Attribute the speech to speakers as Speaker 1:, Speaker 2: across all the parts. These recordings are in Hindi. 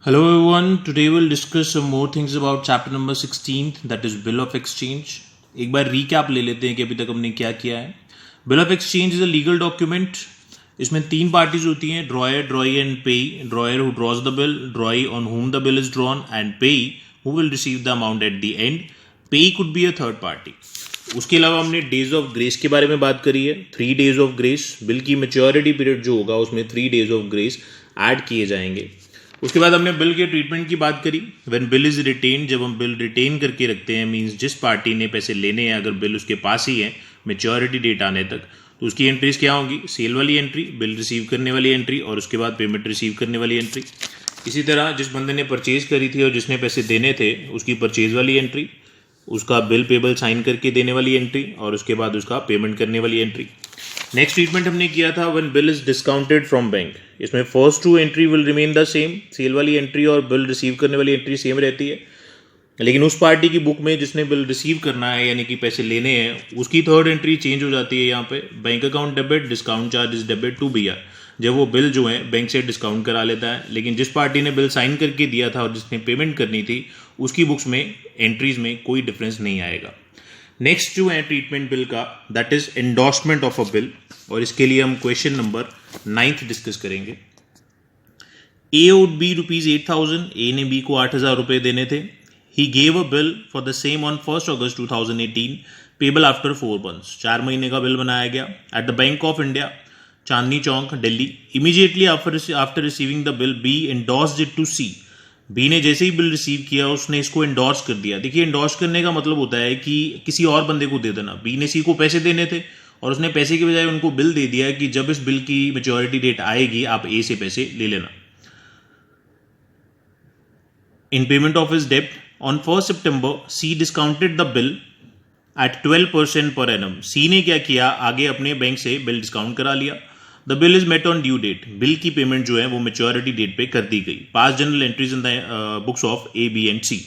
Speaker 1: Hello everyone, today we'll discuss some more things about chapter number 16 that is bill of exchange. एक बार recap ले लेते हैं कि अभी तक हमने क्या किया है. Bill of exchange is a legal document. इसमें तीन parties होती हैं, drawer, drawee and payee. Drawer who draws the bill, drawee on whom the bill is drawn and payee who will receive the amount at the end. Payee could be a third party. उसके अलावा हमने डेज ऑफ ग्रेस के बारे में बात करी है. 3 days ऑफ ग्रेस, बिल की मेच्योरिटी पीरियड जो होगा उसमें 3 days ऑफ ग्रेस ऐड किए जाएंगे. उसके बाद हमने बिल के ट्रीटमेंट की बात करी. व्हेन बिल इज रिटेन, जब हम बिल रिटेन करके रखते हैं मींस जिस पार्टी ने पैसे लेने हैं अगर बिल उसके पास ही है मेच्योरिटी डेट आने तक तो उसकी एंट्रीज क्या होंगी? सेल वाली एंट्री, बिल रिसीव करने वाली एंट्री और उसके बाद पेमेंट रिसीव करने वाली एंट्री. इसी तरह जिस बंदे ने परचेज करी थी और जिसने पैसे देने थे उसकी परचेज वाली एंट्री, उसका बिल पेबल साइन करके देने वाली एंट्री और उसके बाद उसका पेमेंट करने वाली एंट्री. नेक्स्ट ट्रीटमेंट हमने किया था when bill is discounted from bank. इसमें first two entry will remain the same. Sale वाली एंट्री और बिल रिसीव करने वाली एंट्री सेम रहती है, लेकिन उस पार्टी की बुक में जिसने बिल रिसीव करना है यानी कि पैसे लेने हैं उसकी थर्ड एंट्री चेंज हो जाती है. यहाँ पे bank account debit, discount charge is debit to BR. जब वो बिल जो है बैंक से डिस्काउंट करा लेता है, लेकिन जिस पार्टी ने बिल साइन करके दिया था और जिसने पेमेंट करनी थी उसकी बुक्स में एंट्रीज में कोई डिफरेंस नहीं आएगा. नेक्स्ट जो है ट्रीटमेंट बिल का that is endorsement of a bill, और इसके लिए हम क्वेश्चन नंबर 9 डिस्कस करेंगे. ए वुड बी ₹8,000. ए ने बी को 8,000 रुपये देने थे. He gave a bill for the same on 1 August 2018 payable after 4 months. 4 महीने का बिल बनाया गया at the bank of India, Chandni Chowk, Delhi. Immediately after receiving the bill he endorsed it to C. B ने जैसे ही बिल रिसीव किया उसने इसको एंडोर्स कर दिया. देखिए एंडोर्स करने का मतलब होता है कि किसी और बंदे को दे देना. बी ने सी को पैसे देने थे और उसने पैसे के बजाय उनको बिल दे दिया कि जब इस बिल की मेच्योरिटी डेट आएगी आप ए से पैसे ले लेना. इन पेमेंट ऑफ हिज डेब्ट on 1 September C discounted the bill at 12% per annum. सी ने क्या किया, आगे अपने बैंक से बिल डिस्काउंट करा लिया. The bill is met on due date. Bill की पेमेंट जो है वो मेच्योरिटी डेट पे कर दी गई. Pass journal entries in the books of A, B and C.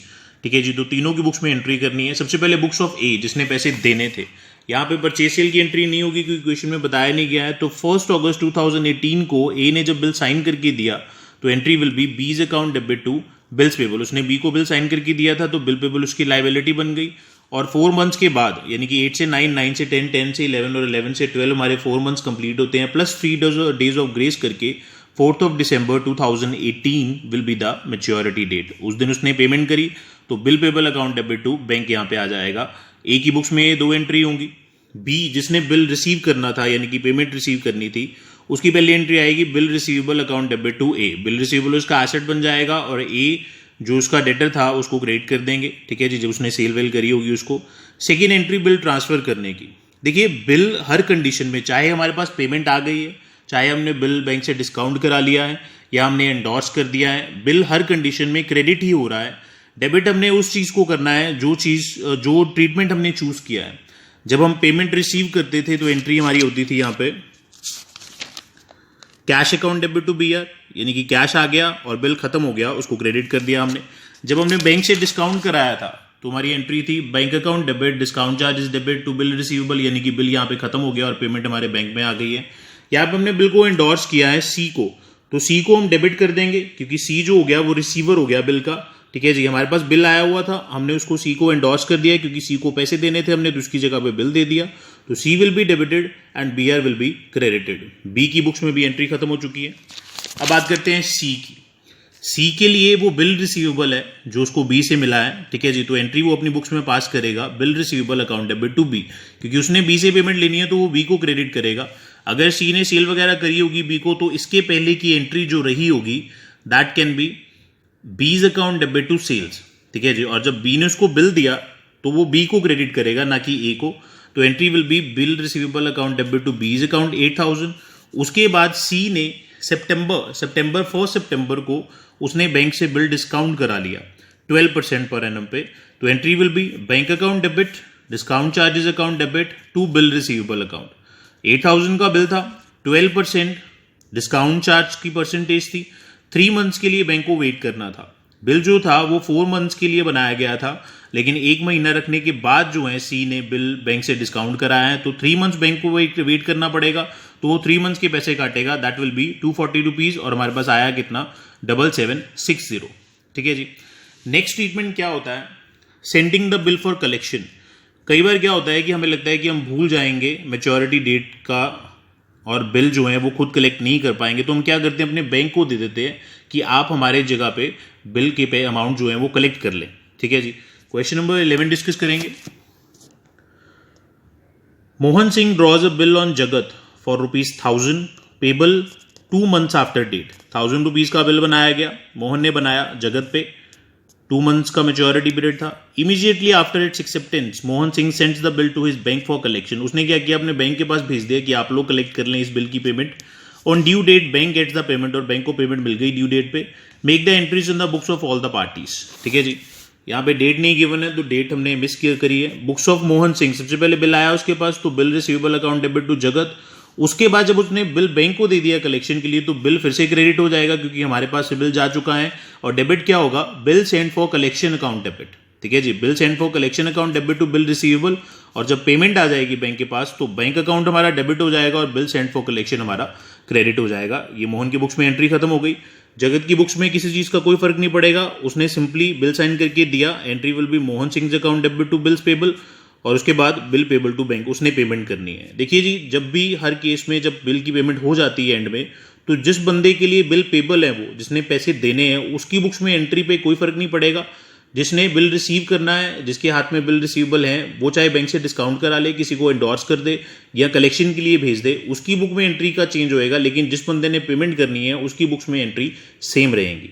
Speaker 1: ठीक है जी, तो तीनों की बुक्स में एंट्री करनी है. सबसे पहले बुक्स ऑफ ए जिसने पैसे देने थे. यहाँ पे परचेज सेल की एंट्री नहीं होगी क्योंकि क्वेश्चन में बताया नहीं गया है. तो 1 August 2018 को ए ने जब बिल साइन करके दिया तो entry will be B's account debit to bills payable. उसने बी को बिल साइन करके दिया था तो बिल पेबल उसकी लाइबिलिटी बन गई. और 4 months के बाद यानी कि 8 से 9, 9 से 10, 10 से 11 और 11 से 12 हमारे 4 months कंप्लीट होते हैं प्लस 3 days ऑफ ग्रेस करके 4th of December 2018 will be the maturity date. उस दिन उसने पेमेंट करी तो bill payable account debit to bank यहाँ पे आ जाएगा. ए की बुक्स में 2 एंट्री होंगी. बी जिसने बिल रिसीव करना था यानी कि पेमेंट रिसीव करनी थी उसकी पहली एंट्री आएगी bill receivable account debit to A. Bill receivable उसका एसेट बन जाएगा और ए जो उसका डेटर था उसको क्रेडिट कर देंगे. ठीक है जी, जब उसने सेल वेल करी होगी उसको. सेकेंड एंट्री बिल ट्रांसफर करने की. देखिए बिल हर कंडीशन में, चाहे हमारे पास पेमेंट आ गई है, चाहे हमने बिल बैंक से डिस्काउंट करा लिया है या हमने एंडोर्स कर दिया है, बिल हर कंडीशन में क्रेडिट ही हो रहा है. डेबिट हमने उस चीज़ को करना है जो ट्रीटमेंट हमने चूज किया है. जब हम पेमेंट रिसीव करते थे तो एंट्री हमारी होती थी यहाँ पे cash account debit to BR, यानी कि कैश आ गया और बिल खत्म हो गया उसको क्रेडिट कर दिया हमने. जब हमने बैंक से डिस्काउंट कराया था तो हमारी एंट्री थी bank account debit, discount charges debit to bill receivable, यानी कि बिल यहाँ पे खत्म हो गया और पेमेंट हमारे बैंक में आ गई है. यहाँ पे हमने बिल को एंडोर्स किया है सी को, तो सी को हम डेबिट कर देंगे क्योंकि सी जो हो गया वो रिसीवर हो गया बिल का. ठीक है जी, हमारे पास बिल आया हुआ था, हमने उसको सी को एंडोर्स कर दिया क्योंकि सी को पैसे देने थे हमने, तो उसकी जगह पे बिल दे दिया. तो C will be debited and B R will be credited. B की बुक्स में भी एंट्री खत्म हो चुकी है. अब बात करते हैं सी की. सी के लिए वो बिल रिसीवेबल है जो उसको बी से मिला है. ठीक है जी, तो एंट्री वो अपनी बुक्स में पास करेगा bill receivable account debit to B, क्योंकि उसने बी से पेमेंट लेनी है तो वो बी को क्रेडिट करेगा. अगर सी ने सेल वगैरह करी होगी बी को तो इसके पहले की एंट्री जो रही होगी that can be B's account debit to sales. ठीक है जी, और जब बी ने उसको बिल दिया तो वो बी को क्रेडिट करेगा ना कि ए को. तो entry will be bill receivable account debit to B's account 8,000. उसके बाद सी ने सितंबर 1 September को उसने बैंक से बिल डिस्काउंट करा लिया 12% पर एनम पे. तो entry will be bank account debit, discount charges account debit to bill receivable account. 8,000 का बिल था, 12% डिस्काउंट चार्ज की परसेंटेज थी. 3 months के लिए बैंक को वेट करना था. बिल जो था वो 4 months के लिए बनाया गया था, लेकिन 1 महीना रखने के बाद जो है सी ने बिल बैंक से डिस्काउंट कराया है तो 3 months बैंक को वेट करना पड़ेगा. तो वो 3 months के पैसे काटेगा, दैट विल बी 240 रुपीज़ और हमारे पास आया कितना 7760। ठीक है जी। नेक्स्ट ट्रीटमेंट क्या होता है, sending the bill for collection. कई बार क्या होता है कि हमें लगता है कि हम भूल जाएंगे मैच्योरिटी डेट का और बिल जो है वो खुद कलेक्ट नहीं कर पाएंगे, तो हम क्या करते हैं अपने बैंक को दे देते हैं कि आप हमारे जगह पे बिल के पे अमाउंट जो है वो कलेक्ट कर लें। ठीक है जी। क्वेश्चन नंबर 11 डिस्कस करेंगे। Mohan Singh draws a bill on Jagat for ₹1000 payable 2 months after date. 1000 rupees का बिल बनाया गया, मोहन ने बनाया जगत पे, 2 months का मेच्योरिटी पीरियड था। Immediately after its acceptance Mohan Singh sends the bill to his bank for collection. उसने क्या किया, अपने बैंक के पास भेज दिया कि आप लोग कलेक्ट कर लें इस बिल की payment. On due date bank gets the payment, और बैंक को पेमेंट मिल गई ड्यू डेट पे। Make the entries in the books of all the parties. ठीक है जी। यहाँ पे डेट नहीं गिवन है तो डेट हमने मिस करी है। बुक्स ऑफ मोहन सिंह, सबसे पहले बिल आया उसके पास, तो bill receivable account debit to Jagat. उसके बाद जब उसने बिल बैंक को दे दिया कलेक्शन के लिए, तो बिल फिर से क्रेडिट हो जाएगा क्योंकि हमारे पास से बिल जा चुका है। और डेबिट क्या होगा, bill send for collection account debit. ठीक है जी। Bill send for collection account debit to bill receivable, और जब पेमेंट आ जाएगी बैंक के पास तो बैंक अकाउंट हमारा डेबिट हो जाएगा और बिल सेंड फॉर कलेक्शन हमारा क्रेडिट हो जाएगा। ये मोहन की बुक्स में एंट्री खत्म हो गई। जगत की बुक्स में किसी चीज का कोई फर्क नहीं पड़ेगा, उसने सिंपली बिल साइन करके दिया, entry will be Mohan Singh account debit to bills payable, और उसके बाद बिल पेबल टू बैंक, उसने पेमेंट करनी है। देखिए जी, जब भी हर केस में जब बिल की पेमेंट हो जाती है एंड में, तो जिस बंदे के लिए बिल पेबल है, वो जिसने पैसे देने हैं, उसकी बुक्स में एंट्री पे कोई फर्क नहीं पड़ेगा। जिसने बिल रिसीव करना है, जिसके हाथ में बिल रिसीवेबल है, वो चाहे बैंक से डिस्काउंट करा ले, किसी को एंडोर्स कर दे या कलेक्शन के लिए भेज दे, उसकी बुक में एंट्री का चेंज होएगा। लेकिन जिस बंदे ने पेमेंट करनी है उसकी बुक्स में एंट्री सेम रहेंगी।